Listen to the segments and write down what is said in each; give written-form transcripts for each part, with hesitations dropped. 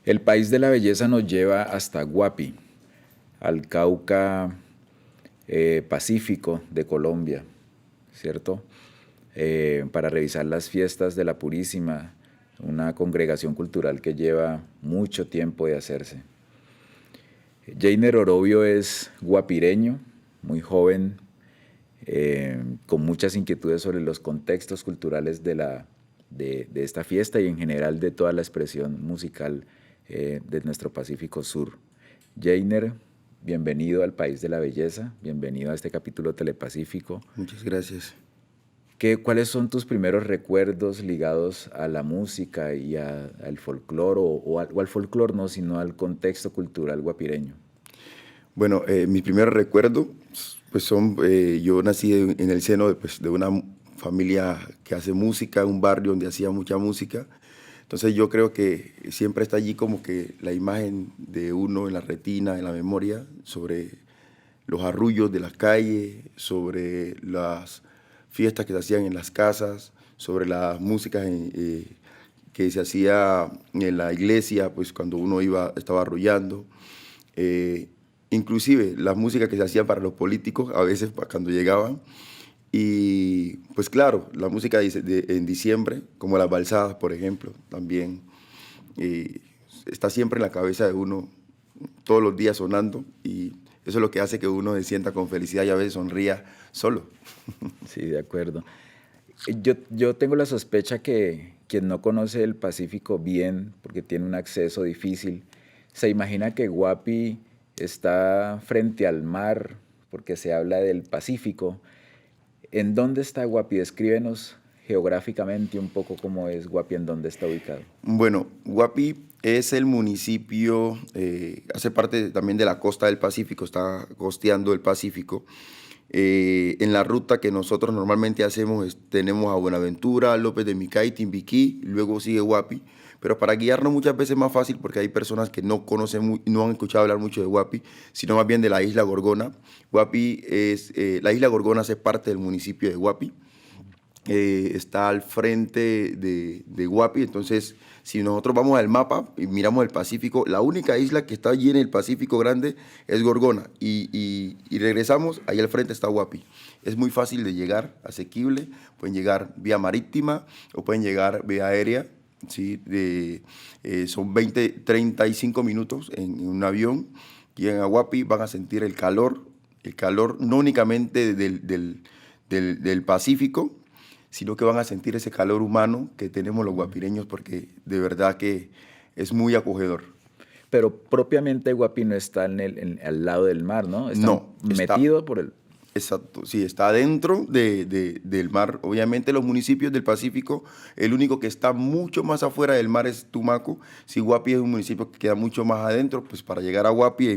El país de la belleza nos lleva hasta Guapi, al Cauca Pacífico de Colombia, ¿cierto? Para revisar las fiestas de la Purísima, una congregación cultural que lleva mucho tiempo de hacerse. Jainer Orobio es guapireño, muy joven, con muchas inquietudes sobre los contextos culturales de esta fiesta y en general de toda la expresión musical de nuestro Pacífico Sur. Jainer, bienvenido al País de la Belleza, bienvenido a este capítulo telepacífico. Muchas gracias. ¿Cuáles son tus primeros recuerdos ligados a la música y al folclore, o al folclore no, sino al contexto cultural guapireño? Bueno, mis primeros recuerdos, pues son, yo nací en el seno de una familia que hace música, un barrio donde hacía mucha música. Entonces yo creo que siempre está allí como que la imagen de uno en la retina, en la memoria, sobre los arrullos de las calles, sobre las fiestas que se hacían en las casas, sobre las músicas que se hacía en la iglesia, pues cuando uno estaba arrullando. Inclusive las músicas que se hacían para los políticos, a veces cuando llegaban. Y pues claro, la música en diciembre, como las balsadas, por ejemplo, también está siempre en la cabeza de uno, todos los días sonando, y eso es lo que hace que uno se sienta con felicidad y a veces sonría solo. Sí, de acuerdo. Yo tengo la sospecha que quien no conoce el Pacífico bien, porque tiene un acceso difícil, se imagina que Guapi está frente al mar, porque se habla del Pacífico. ¿En dónde está Guapi? Descríbenos geográficamente un poco cómo es Guapi, en dónde está ubicado. Bueno, Guapi es el municipio, hace parte también de la costa del Pacífico, está costeando el Pacífico. En la ruta que nosotros normalmente hacemos tenemos a Buenaventura, López de Micay, Timbiquí, luego sigue Guapi. Pero para guiarnos muchas veces es más fácil porque hay personas que no conocen, no han escuchado hablar mucho de Guapi, sino más bien de la isla Gorgona. La isla Gorgona hace parte del municipio de Guapi. Está al frente de Guapi, entonces si nosotros vamos al mapa y miramos el Pacífico, la única isla que está allí en el Pacífico grande es Gorgona y regresamos, ahí al frente está Guapi. Es muy fácil de llegar, asequible, pueden llegar vía marítima o pueden llegar vía aérea, ¿sí? Son 35 minutos en un avión y en Guapi van a sentir el calor no únicamente del Pacífico, sino que van a sentir ese calor humano que tenemos los guapireños, porque de verdad que es muy acogedor. Pero propiamente Guapi no está al lado del mar, ¿no? Está No, metido por el... exacto, sí, está dentro del mar. Obviamente los municipios del Pacífico, el único que está mucho más afuera del mar es Tumaco. Si Guapi es un municipio que queda mucho más adentro, pues para llegar a Guapi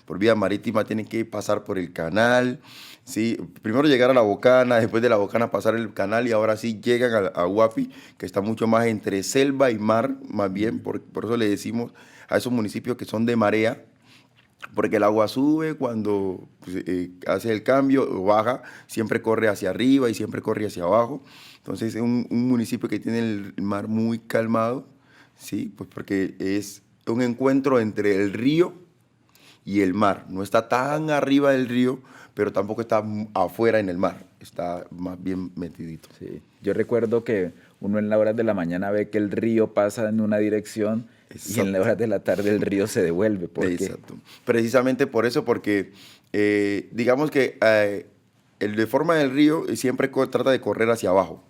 por vía marítima tienen que pasar por el canal. Sí, primero llegar a La Bocana, después de La Bocana pasar el canal y ahora sí llegan a Guapi, que está mucho más entre selva y mar, más bien, por eso le decimos a esos municipios que son de marea, porque el agua sube cuando pues, hace el cambio o baja, siempre corre hacia arriba y siempre corre hacia abajo. Entonces es un municipio que tiene el mar muy calmado, ¿sí? Pues porque es un encuentro entre el río y el mar. No está tan arriba del río, pero tampoco está afuera en el mar. Está más bien metidito. Sí. Yo recuerdo que uno en las horas de la mañana ve que el río pasa en una dirección y en las Exacto. horas de la tarde el río se devuelve. ¿Por qué? Exacto. Precisamente por eso, porque digamos que el de forma del río siempre trata de correr hacia abajo.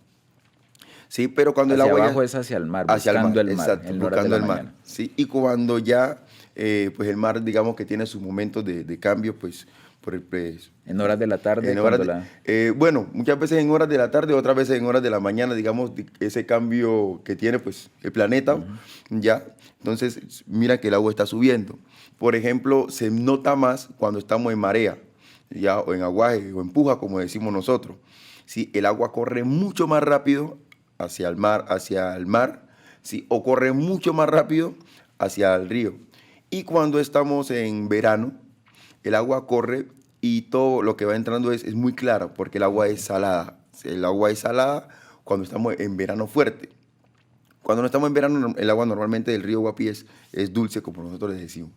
Sí, pero cuando el Hacia agua abajo ya es hacia el mar, hacia el mar, buscando el mar, exacto, en horas de buscando la el mar. mañana. Sí, y cuando ya pues el mar, digamos que tiene sus momentos de cambio, pues pues, En horas de la tarde, en horas cuando la... bueno, muchas veces en horas de la tarde, otras veces en horas de la mañana, digamos, ese cambio que tiene pues el planeta, ya. Entonces, mira que el agua está subiendo. Por ejemplo, se nota más cuando estamos en marea, ya, o en aguaje, o en puja, como decimos nosotros. Sí, el agua corre mucho más rápido hacia el mar, sí, o corre mucho más rápido hacia el río. Y cuando estamos en verano, el agua corre y todo lo que va entrando es muy claro, porque el agua es salada. El agua es salada cuando estamos en verano fuerte. Cuando no estamos en verano, el agua normalmente del río Guapi es dulce, como nosotros les decimos.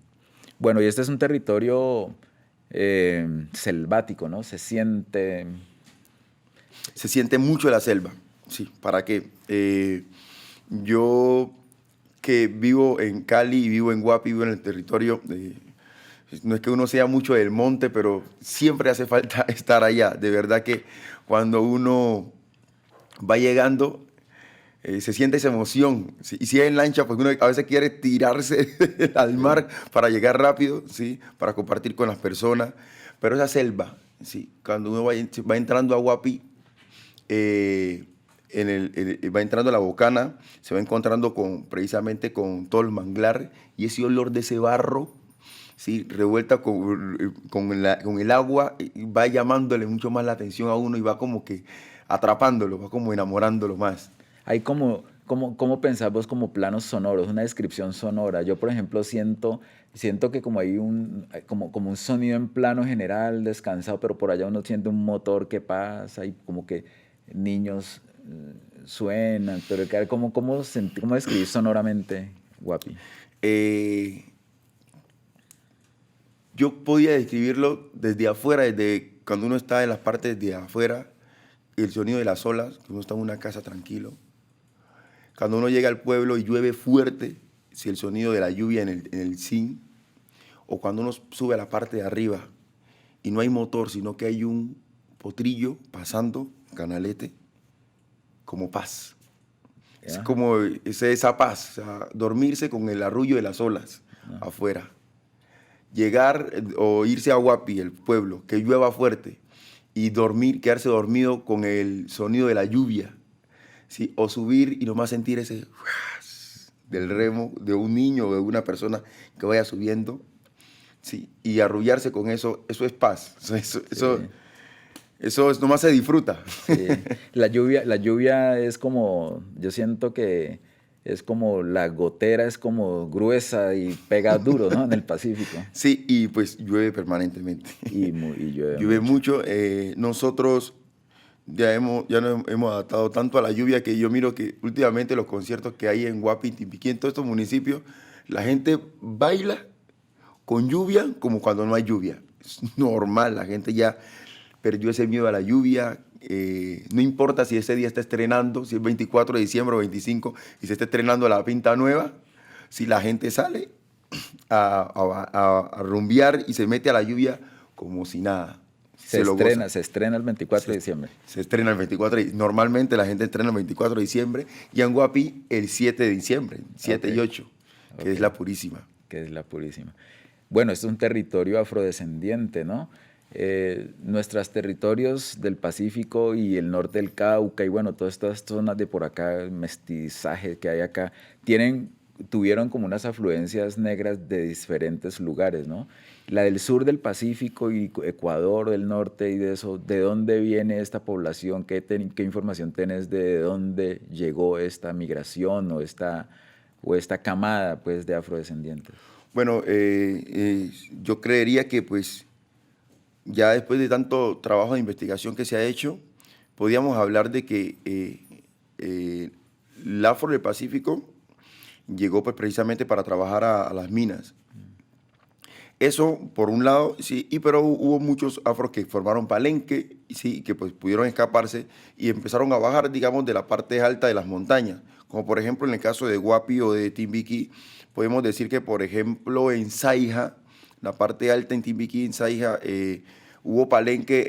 Bueno, y este es un territorio selvático, ¿no? Se siente mucho la selva, sí. ¿Para qué? Yo que vivo en Cali y vivo en Guapi, vivo en el territorio, no es que uno sea mucho del monte, pero siempre hace falta estar allá. De verdad que cuando uno va llegando, se siente esa emoción. ¿Sí? Y si es en lancha, pues uno a veces quiere tirarse al mar para llegar rápido, ¿sí? Para compartir con las personas. Pero esa selva, ¿sí? Cuando uno va entrando a Guapi, va entrando a la Bocana, se va encontrando precisamente con todo el manglar y ese olor de ese barro, ¿sí? Revuelta con el agua, y va llamándole mucho más la atención a uno y va como que atrapándolo, va como enamorándolo más. Hay ¿cómo pensás vos como planos sonoros, una descripción sonora? Yo, por ejemplo, siento que como hay como un sonido en plano general, descansado, pero por allá uno siente un motor que pasa y como que niños suenan, pero ¿cómo describís sonoramente Guapi? Eh, yo podía describirlo desde afuera, desde cuando uno está en las partes de afuera, el sonido de las olas, que uno está en una casa tranquilo. Cuando uno llega al pueblo y llueve fuerte, si el sonido de la lluvia en el zinc, o cuando uno sube a la parte de arriba y no hay motor, sino que hay un potrillo pasando, canalete, como paz. Es ¿Ya? como esa paz, o sea, dormirse con el arrullo de las olas No. afuera. Llegar o irse a Guapi, el pueblo, que llueva fuerte, y quedarse dormido con el sonido de la lluvia, ¿sí? O subir y nomás sentir ese del remo de un niño o de una persona que vaya subiendo, ¿sí? Y arrullarse con eso es paz. Sí. Nomás se disfruta. Sí, la lluvia es como, yo siento que es como la gotera, es como gruesa y pega duro, ¿no? En el Pacífico. Sí, y pues llueve permanentemente. Y llueve Llueve mucho. mucho. Nosotros ya nos hemos adaptado tanto a la lluvia que yo miro que últimamente los conciertos que hay en Guapi, Timbiquí, en todos estos municipios, la gente baila con lluvia como cuando no hay lluvia. Es normal, la gente ya perdió ese miedo a la lluvia. No importa si ese día está estrenando, si es 24 de diciembre o 25 y se está estrenando la pinta nueva, si la gente sale a rumbear y se mete a la lluvia como si nada. Se lo goza. Se estrena el 24 de Se, diciembre. se estrena el 24 normalmente la gente estrena el 24 de diciembre y en Guapi el 7 de diciembre, 7 Ok, y 8, que ok, es la Purísima. que es la Purísima. Bueno, esto es un territorio afrodescendiente, ¿no? Nuestros territorios del Pacífico y el norte del Cauca y bueno, todas estas zonas de por acá, el mestizaje que hay acá, tuvieron como unas afluencias negras de diferentes lugares, ¿no? La del sur del Pacífico y Ecuador, del norte y de eso, ¿de dónde viene esta población? ¿Qué información tenés de dónde llegó esta migración o esta camada pues, de afrodescendientes? Bueno, yo creería que pues ya después de tanto trabajo de investigación que se ha hecho, podíamos hablar de que el Afro del Pacífico llegó pues precisamente para trabajar a las minas. Eso por un lado, sí, pero hubo muchos afros que formaron Palenque, sí, que pues pudieron escaparse y empezaron a bajar, digamos, de la parte alta de las montañas. Como por ejemplo en el caso de Guapi o de Timbiquí, podemos decir que por ejemplo en Saija, la parte alta en Timbiquí, en Saija, hubo Palenque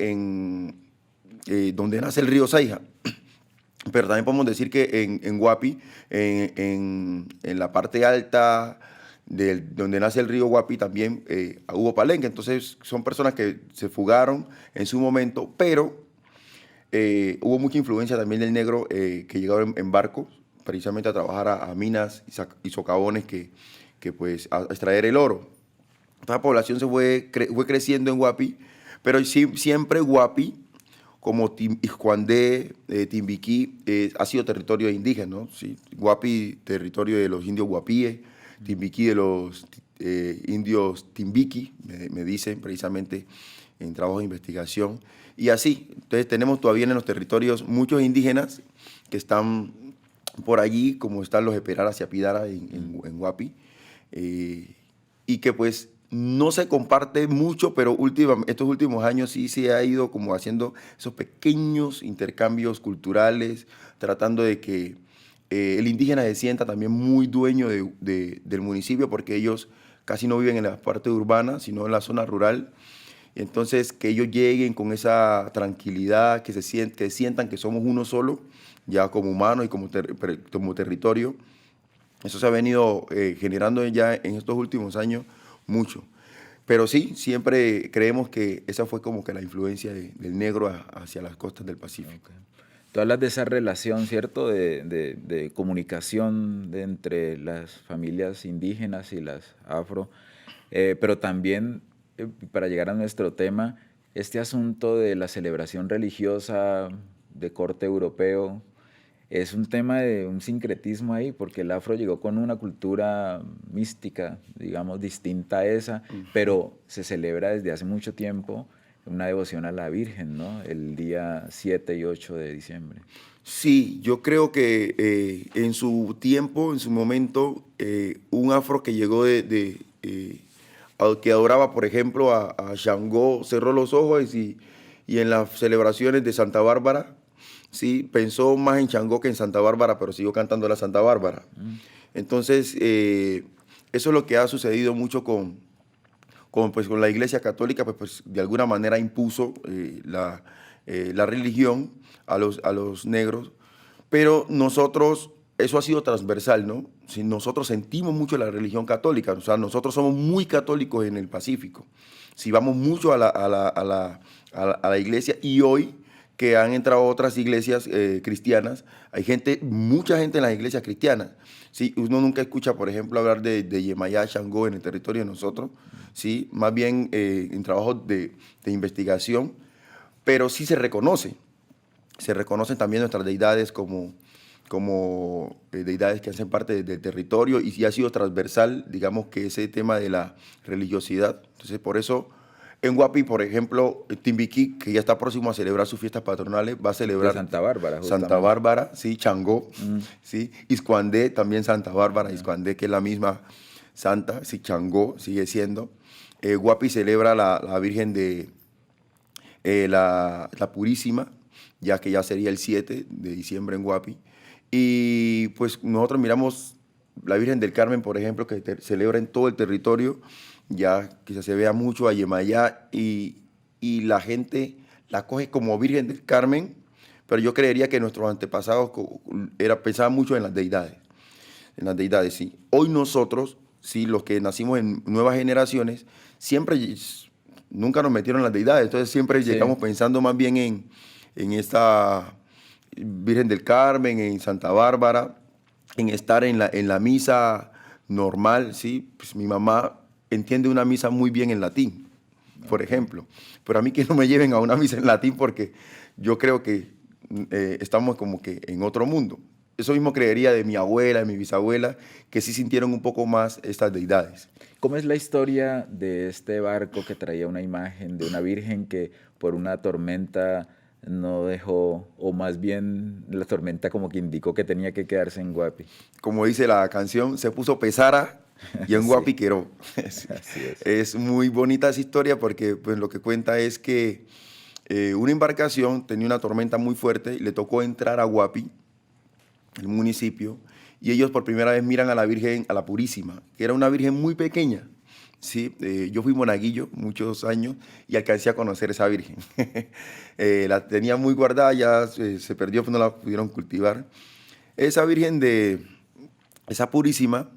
donde nace el río Saija. Pero también podemos decir que en Guapi, en la parte alta donde nace el río Guapi, también hubo Palenque. Entonces son personas que se fugaron en su momento, pero hubo mucha influencia también del negro que llegaron en barcos, precisamente a trabajar a minas y socavones pues, a extraer el oro. Esta población fue creciendo en Guapi, pero siempre Guapi, como Iscuandé, Timbiquí, ha sido territorio indígena, ¿no? Sí, Guapi, territorio de los indios guapíes, Timbiquí de los indios Timbiqui, me dicen precisamente en trabajo de investigación. Y así, entonces tenemos todavía en los territorios muchos indígenas que están por allí, como están los Esperar hacia Pidara en Guapi, y que pues no se comparte mucho, pero estos últimos años sí se ha ido como haciendo esos pequeños intercambios culturales, tratando de que el indígena se sienta también muy dueño del municipio, porque ellos casi no viven en la parte urbana, sino en la zona rural. Entonces, que ellos lleguen con esa tranquilidad, que sientan que somos uno solo, ya como humanos y como territorio. Eso se ha venido generando ya en estos últimos años mucho. Pero sí, siempre creemos que esa fue como que la influencia del negro hacia las costas del Pacífico. Okay. Tú hablas de esa relación, ¿cierto?, de comunicación entre las familias indígenas y las afro, pero también, para llegar a nuestro tema, este asunto de la celebración religiosa de corte europeo, es un tema de un sincretismo ahí, porque el afro llegó con una cultura mística, digamos, distinta a esa, pero se celebra desde hace mucho tiempo una devoción a la Virgen, ¿no? El día 7 y 8 de diciembre. Sí, yo creo que en su tiempo, en su momento, un afro que llegó que adoraba, por ejemplo, a Shango, cerró los ojos y en las celebraciones de Santa Bárbara, sí, pensó más en Shango que en Santa Bárbara, pero siguió cantando la Santa Bárbara. Entonces, eso es lo que ha sucedido mucho con la Iglesia Católica, pues de alguna manera impuso la religión a los negros, pero nosotros, eso ha sido transversal, ¿no? Si nosotros sentimos mucho la religión católica, o sea, nosotros somos muy católicos en el Pacífico, si vamos mucho a la iglesia, y hoy que han entrado otras iglesias cristianas, hay mucha gente en las iglesias cristianas. Sí, uno nunca escucha, por ejemplo, hablar de Yemayá, Shango en el territorio de nosotros, sí, más bien en trabajos de investigación, pero sí se reconocen también nuestras deidades como deidades que hacen parte del territorio, y ha sido transversal, digamos, que ese tema de la religiosidad. Entonces, por eso, en Guapi, por ejemplo, Timbiquí, que ya está próximo a celebrar sus fiestas patronales, va a celebrar De Santa Bárbara, justamente. Santa Bárbara, sí, Changó, sí, Iscuandé, también Santa Bárbara, Iscuandé, que es la misma santa, sí, Changó sigue siendo. Guapi celebra la Virgen de la Purísima, ya que ya sería el 7 de diciembre en Guapi. Y pues nosotros miramos la Virgen del Carmen, por ejemplo, que celebra en todo el territorio, ya quizás se vea mucho a Yemayá, y la gente la coge como Virgen del Carmen, pero yo creería que nuestros antepasados pensaban mucho en las deidades, sí. Hoy nosotros, sí, los que nacimos en nuevas generaciones, nunca nos metieron en las deidades, entonces siempre llegamos pensando más bien en esta Virgen del Carmen, en Santa Bárbara, en estar en la misa normal, ¿sí? Pues mi mamá entiende una misa muy bien en latín, por ejemplo, pero a mí que no me lleven a una misa en latín, porque yo creo que estamos como que en otro mundo. Eso mismo creería de mi abuela, de mi bisabuela, que sí sintieron un poco más estas deidades. ¿Cómo es la historia de este barco que traía una imagen de una virgen que por una tormenta no dejó, o más bien la tormenta como que indicó que tenía que quedarse en Guapi? Como dice la canción, se puso pesara y en Guapi quedó. Así es. Es muy bonita esa historia, porque pues, lo que cuenta es que una embarcación tenía una tormenta muy fuerte y le tocó entrar a Guapi, el municipio, y ellos por primera vez miran a la Virgen, a la Purísima, que era una virgen muy pequeña. Sí, yo fui monaguillo muchos años y alcancé a conocer esa virgen. La tenía muy guardada, ya se perdió, pues no la pudieron cultivar. Esa virgen esa Purísima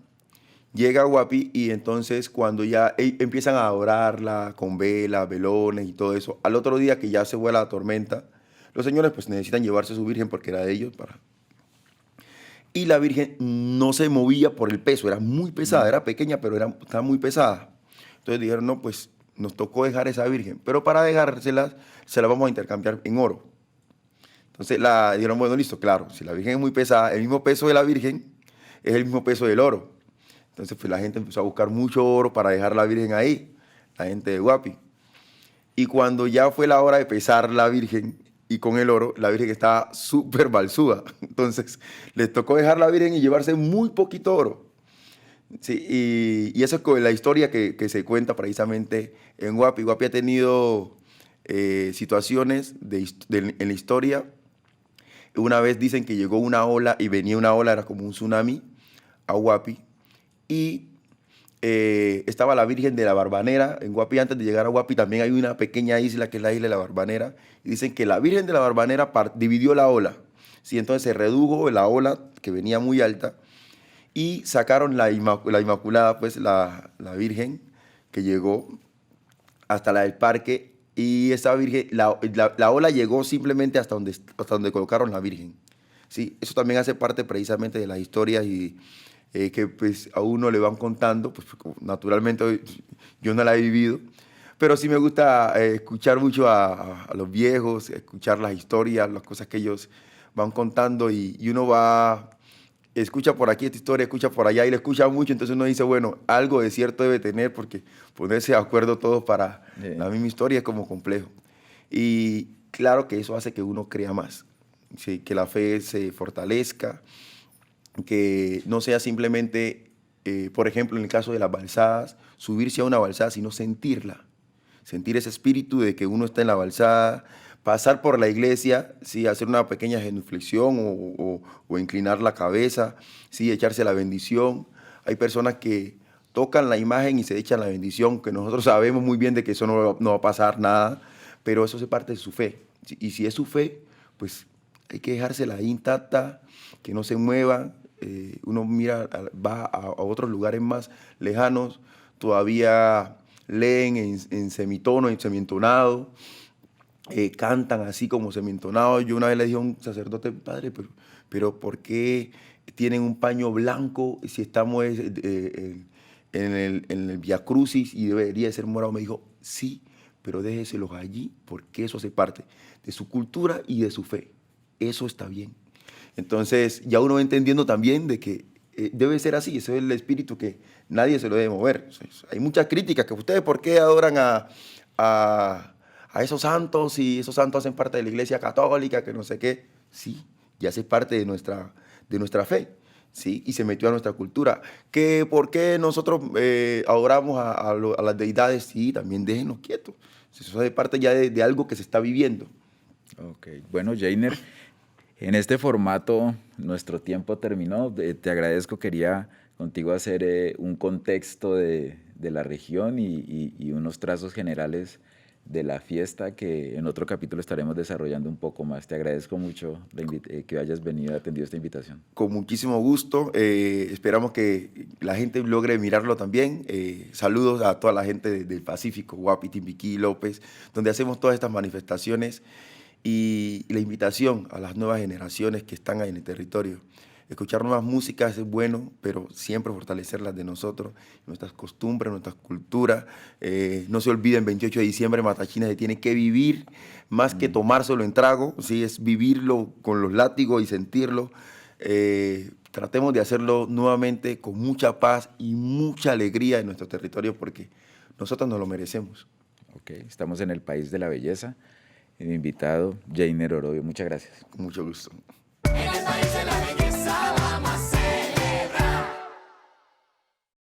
llega a Guapi, y entonces cuando ya empiezan a adorarla con velas, velones y todo eso, al otro día que ya se vuela la tormenta, los señores pues necesitan llevarse a su virgen porque era de ellos Y la virgen no se movía por el peso, era muy pesada, era pequeña, pero estaba muy pesada. Entonces dijeron, no, pues nos tocó dejar esa virgen, pero para dejárselas se la vamos a intercambiar en oro. Entonces dijeron, bueno, listo, claro, si la virgen es muy pesada, el mismo peso de la virgen es el mismo peso del oro. Entonces pues la gente empezó a buscar mucho oro para dejar la virgen ahí, la gente de Guapi. Y cuando ya fue la hora de pesar la virgen, y con el oro, la Virgen estaba súper balsuda. Entonces, les tocó dejar la Virgen y llevarse muy poquito oro. Sí, y eso es con la historia que se cuenta precisamente en Guapi. Guapi ha tenido situaciones en la historia. Una vez dicen que llegó una ola y venía una ola, era como un tsunami, a Guapi. Y estaba la Virgen de la Barbanera. En Guapi, antes de llegar a Guapi, también hay una pequeña isla que es la isla de la Barbanera. Y dicen que la Virgen de la Barbanera dividió la ola. ¿Sí? Entonces se redujo la ola, que venía muy alta, y sacaron la Inmaculada, pues la Virgen, que llegó hasta la del parque. Y esa Virgen, la ola llegó simplemente hasta donde colocaron la Virgen. ¿Sí? Eso también hace parte precisamente de las historias y que pues a uno le van contando, pues naturalmente yo no la he vivido, pero sí me gusta escuchar mucho a los viejos, escuchar las historias, las cosas que ellos van contando y uno va, escucha por aquí esta historia, escucha por allá y le escucha mucho, entonces uno dice, bueno, algo de cierto debe tener porque ponerse de acuerdo todos para la misma historia es como complejo. Y claro que eso hace que uno crea más, ¿sí? Que la fe se fortalezca, que no sea simplemente, por ejemplo, en el caso de las balsadas, subirse a una balsada, sino sentirla, sentir ese espíritu de que uno está en la balsada, pasar por la iglesia, ¿sí? Hacer una pequeña genuflexión o inclinar la cabeza, ¿sí? Echarse la bendición. Hay personas que tocan la imagen y se echan la bendición, que nosotros sabemos muy bien de que eso no va a pasar nada, pero eso es parte de su fe. ¿Sí? Y si es su fe, pues hay que dejársela ahí intacta, que no se mueva. Uno mira, va a otros lugares más lejanos, todavía leen en semitono, en semientonado, cantan así como semientonado. Yo una vez le dije a un sacerdote, padre, pero ¿por qué tienen un paño blanco si estamos en el Via Crucis y debería ser morado? Me dijo, sí, pero déjeselos allí porque eso hace parte de su cultura y de su fe. Eso está bien. Entonces ya uno va entendiendo también de que debe ser así, ese es el espíritu que nadie se lo debe mover. O sea, hay muchas críticas, que ustedes por qué adoran a esos santos y esos santos hacen parte de la iglesia católica, que no sé qué. Sí, ya hace parte de nuestra fe, ¿sí? Y se metió a nuestra cultura. ¿Que por qué nosotros adoramos a las deidades? Sí, también déjenos quietos. Eso hace parte ya de algo que se está viviendo. Ok, bueno, Jainer, en este formato nuestro tiempo terminó. Te agradezco, quería contigo hacer un contexto de la región y unos trazos generales de la fiesta que en otro capítulo estaremos desarrollando un poco más. Te agradezco mucho que hayas venido y atendido esta invitación. Con muchísimo gusto. Esperamos que la gente logre mirarlo también. Saludos a toda la gente del Pacífico, Guapi, Timbiquí, López, donde hacemos todas estas manifestaciones. Y la invitación a las nuevas generaciones que están ahí en el territorio. Escuchar nuevas músicas es bueno, pero siempre fortalecer las de nosotros, nuestras costumbres, nuestras culturas. No se olviden, 28 de diciembre, Matachina se tiene que vivir, más que tomárselo en trago, ¿sí? Es vivirlo con los látigos y sentirlo. Tratemos de hacerlo nuevamente con mucha paz y mucha alegría en nuestro territorio porque nosotros nos lo merecemos. Okay. Estamos en el país de la belleza. Mi invitado, Jainer Orobio. Muchas gracias. Con mucho gusto. En el país de la belleza, la más